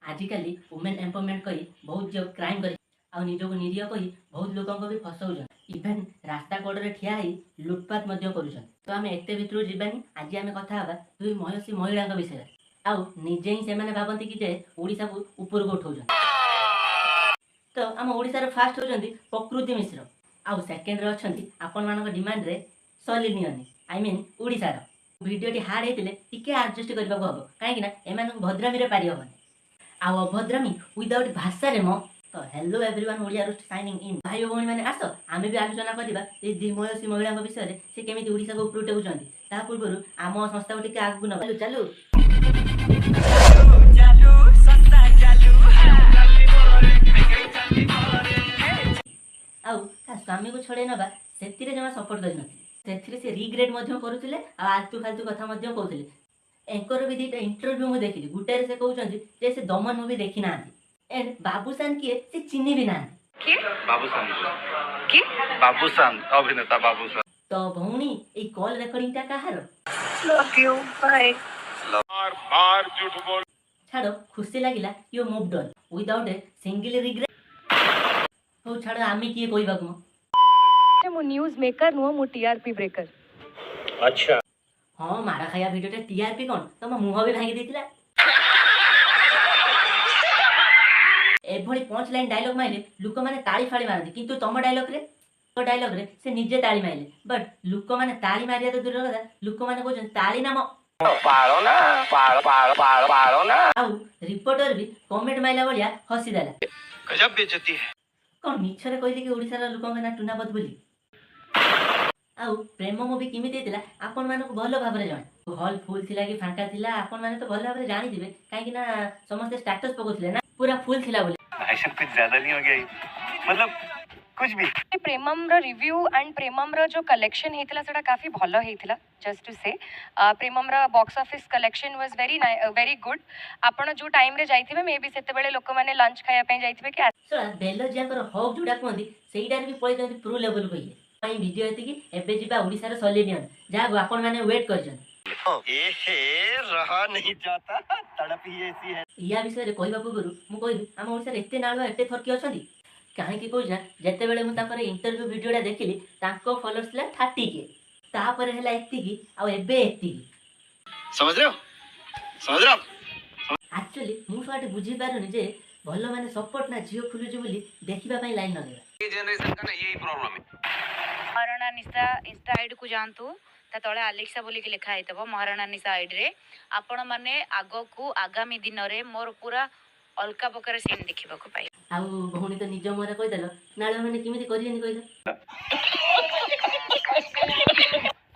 आजिकल women empowerment कही बहुत जो क्राइम कर निजक निरीह कही बहुत लोक भी फसाऊन इभेन रास्ता कड़े ठिया लुटपाट तो आम एत भितर जावानी आज आम कथा दुई मयसी महिला विषय आउ निजे ही से भावती कि ओडिशा को ऊपर को उठाऊ तो आम ओडिशार फास्ट होती प्रकृति मिश्र आउ सेकेंड अच्छा आपण मान डिमांड रे सलिनी आई मीन ओडिशार भिडियोटी हार्ड होते टी आडजस्ट करने को हम कहीं एम भद्रामी पारि हेनी आउ अभद्रामी विदाउट भाषा रे मो तो hello everyone Odia roast signing in भाई भौणी मैंने आस आम भी आलोचना करवा ये द्विमयसी महिला विषय से केमी ओडिशा को ऊपर उठाऊँच ता पूर्व आम संस्था को टी आगू न चलू आउ स्वामी को छड़े नवा से जमा सपोर्ट कर से रिग्रेट करुले आलतू फालतू कथा कहते एंकर भी दुटा इंटरव्यू मुझे देखी गोटे से कहते से दमन मुवी देखी ना एंड बाबूशान किए से चिन्ह भी ना बाबूशान अभिनेता बाबूशान तो भौणी ये कॉल रेकर्डिंग टा कहार झूठ बोल छाड़ खुशी लगिला you moved on without a single regret हो छाड़ आमी किए कहबा को मु न्यूज मेकर नुह मु टीआरपी ब्रेकर अच्छा हाँ मारा खाया भिडियो टीआरपी कौन तुम मुह भी भांगी देथिला एभली पंच लाइन डायलॉग माइले लोक माने ताली फाड़ी मारती किंतु तुम डायलॉग रे से निजे ताली माइले बट लोक माने ताली मारिया तो दूर कथा लोक माने कहछन ताली नाम पाड़ो ना आउ रिपोर्टर भी कमेंट माइला बलिया हसी देला गजब बेइज्जती है कौन मिछरे कहली कि ओडिसा लोक ना टुनापत बोली आउ प्रेम मुवी केमी देला आपण मानक भलो भाबरे जान हॉल फुल थिला कि फांका थिला आपण माने तो भलो भाबरे जानि दिबे काहे कि ना समस्त स्टेटस पकोथिले ना पूरा फुल थिला बोले ऐसा कुछ ज्यादा नहीं हो गया मतलब कुछ भी प्रेमम रो रिव्यू एंड प्रेमम रो जो कलेक्शन हेतिला सेटा काफी भलो हेतिला जस्ट टू से प्रेमम रो box office collection was very good आपण जो टाइम रे जाइथिबे मे बी सेते बेले लोक माने लंच खाया पे जाइथिबे कि सो बेलो जियाकर हक जोडा कोंदी सेइडार भी पळि जंती प्रो लेवल को ये पई वीडियो एति कि एबे जिबा ओडिसा रो सलिनियन जा आपण माने वेट करजन ए रहा नहीं जाता तड़प ही ऐसी है या विषय रे कहबा पूर्व मु कहबी हम ओडिसा रे एते नाळुआ एते फरकी अछंती काहे कि कहू ना जते बेले मु ताकर इंटरव्यू वीडियोडा देखिली ताको फॉलोअर्स ला 30 के तापर हैला एति की आ एबे एति समझ रहे हो एक्चुअली मु फाटे बुझी पारुनी जे भलो माने सपोर्ट ना जियो खुलु जे बोली देखिबा पई लाइन लगेबा ये जनरेशन का ना यही प्रॉब्लम है महाराणा निशा इंस्टा आईडी को जानतु ता तळे अलेक्सा बोली के लिखा हेतबो महाराणा निशा आईडी रे आपण माने आगो को आगामी दिन रे मोर पूरा अलका प्रकार सीन देखिबा को पाइ आउ भौणी तो निज मोरे कहि देलो नाळे माने किमिति करियनि कहिलो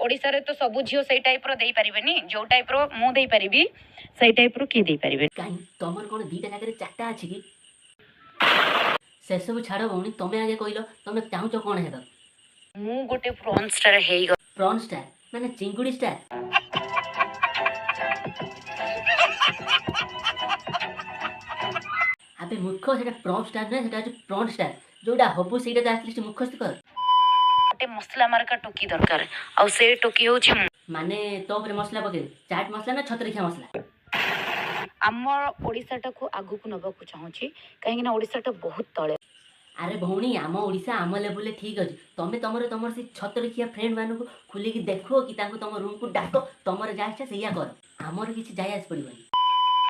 ओडिसा रे तो सब झियो सेई टाइप रो देई परिबेनी जो टाइप रो मु देई परिबी सेई टाइप रो की देई परिबे काई तमर कोन दीटा जागे चारटा अछि की से सब छाड़ भौणी तमे आगे कहिलो तमे चाहूचो कोन हेबा मु गोटे प्रॉन स्टार हेई प्रॉन स्टार माने चिंगुडी स्टार अबे मूर्ख सेटा प्रॉन स्टार नै सेटा जे प्रॉन स्टार जोडा हबु सेटा जा एटलीस्ट मुखस्त कर गोटे मसला मार्का टोकी दरकार आ से टोकी होची माने तो ऊपर मसला पके चाट मसला ना छतरिखा मसला हमर ओडिसा को आगु को नबा को चाहूची काहे ना ओडिसा बहुत तळे अरे भौणी आम ओडिशा आम लेवल ठीक अछि तमे तमर से छतरिखिया फ्रेंड मानु को खुली कि देखो कि तांको तम रूम को डाको तमर जा इच्छा सेया कर हमर किछि जाय आस पड़िबनी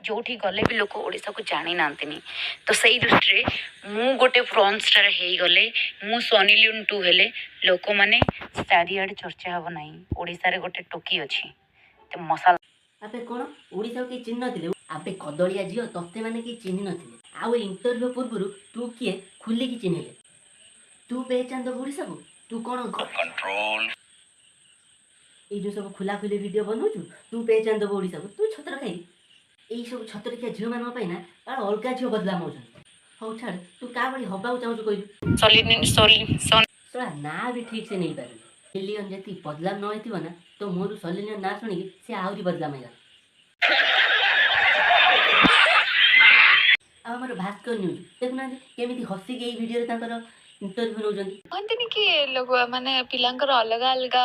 जोठी गले भी लोक ओडिसा को जानी नांतिनी तो सही दृष्टि मु गोटे प्रॉन स्टार हेई गले मु सनी लियोन 2 हेले लोक माने चारियाड चर्चा हबो नाही ओडिसा रे गोटे टोकी अछि ते मसाला आपे कोन ओडिसा के चिन्ह थिले आपे कदलिया जियो तते माने की चिन्ह नथिले आउ इंटरव्यू पूर्व तू किए खुली की चिन्हले तू पहचान दो ओडिसा को तू कोन कंट्रोल ए जो सब खुला खुली वीडियो बनौछु तू पहचान दो ओडिसा को तू छतर खाई एई सब छतरिखिया झियो मान पाई ना तार अलगा झियो बदला मौजन हौ छाड़ तू का बड़ी हबाउ चाहू कहि सोला ना भी ठीक से नहीं पारे मिलियन जति बदला न हेतिबो ना तो मोर सलिनियन ना सुनी से आउरी बदला मैला हमर भास्कर न्यूज देखना केमिति हसी के वीडियो रे ताकर इंटरव्यू नौजन कहते कि लोग माने पिलांकर अलग अलग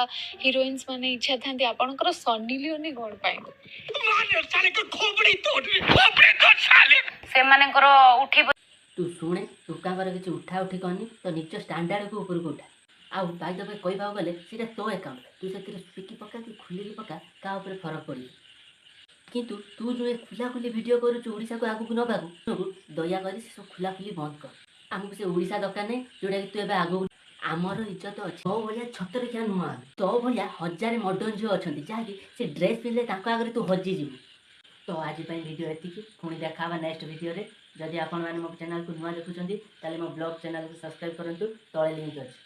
हीरोइन्स माने इच्छा थांती आपनकर सनी लियोनी कोन पाए ସେମାନଙ୍କର ଉଠି ତୁ ଶୁଣେ ଟୋକାଙ୍କର କିଛି ଉଠା ଉଠି କରନି ତ ନିଜ ଷ୍ଟାଣ୍ଡାର୍ଡକୁ ଉପରକୁ ଉଠା। ଆଉ ବାଇ ଦ ୱେ କହିବାକୁ ଗଲେ ସେଇଟା ତୋ ଆକାଉଣ୍ଟ, ତୁ ସେଥିରେ ପିକି ପକା କି ଖୋଲିକି ପକା, କାହା ଉପରେ ଫରକ ପଡ଼ିବ। କିନ୍ତୁ ତୁ ଯେଉଁ ଏ ଖୋଲାଖୋଲି ଭିଡ଼ିଓ କରୁଛୁ ଓଡ଼ିଶାକୁ ଆଗକୁ ନେବାକୁ, ଦୟାକରି ସେ ସବୁ ଖୋଲାଖୋଲି ବନ୍ଦ କର। ଆମକୁ ସେ ଓଡ଼ିଶା ଦରକାର ନାହିଁ ଯେଉଁଟାକି ତୁ ଏବେ ଆଗକୁ। ଆମର ଇଜ୍ଜତ ଅଛି। ତୋ ଭଳିଆ ଛତରଖିଆ ନୁହଁ ଆମେ। ତୋ ଭଳିଆ ହଜାରେ ମଡ଼ର୍ଣ୍ଣ ଝିଅ ଅଛନ୍ତି ଯାହାକି ସେ ଡ୍ରେସ୍ ପିନ୍ଧିଲେ ତାଙ୍କ ଆଗରେ ତୁ ହଜିଯିବୁ। ତ ଆଜି ପାଇଁ ଭିଡ଼ିଓ ଏତିକି, ପୁଣି ଦେଖା ହେବା ନେକ୍ସଟ ଭିଡ଼ିଓରେ। ଯଦି ଆପଣମାନେ ମୋ ଚ୍ୟାନେଲକୁ ନୂଆ ଦେଖୁଛନ୍ତି ତାହେଲେ ମୋ ବ୍ଲଗ୍ ଚ୍ୟାନେଲକୁ ସବସ୍କ୍ରାଇବ୍ କରନ୍ତୁ, ତଳେ ଲିଙ୍କ୍ ଅଛି।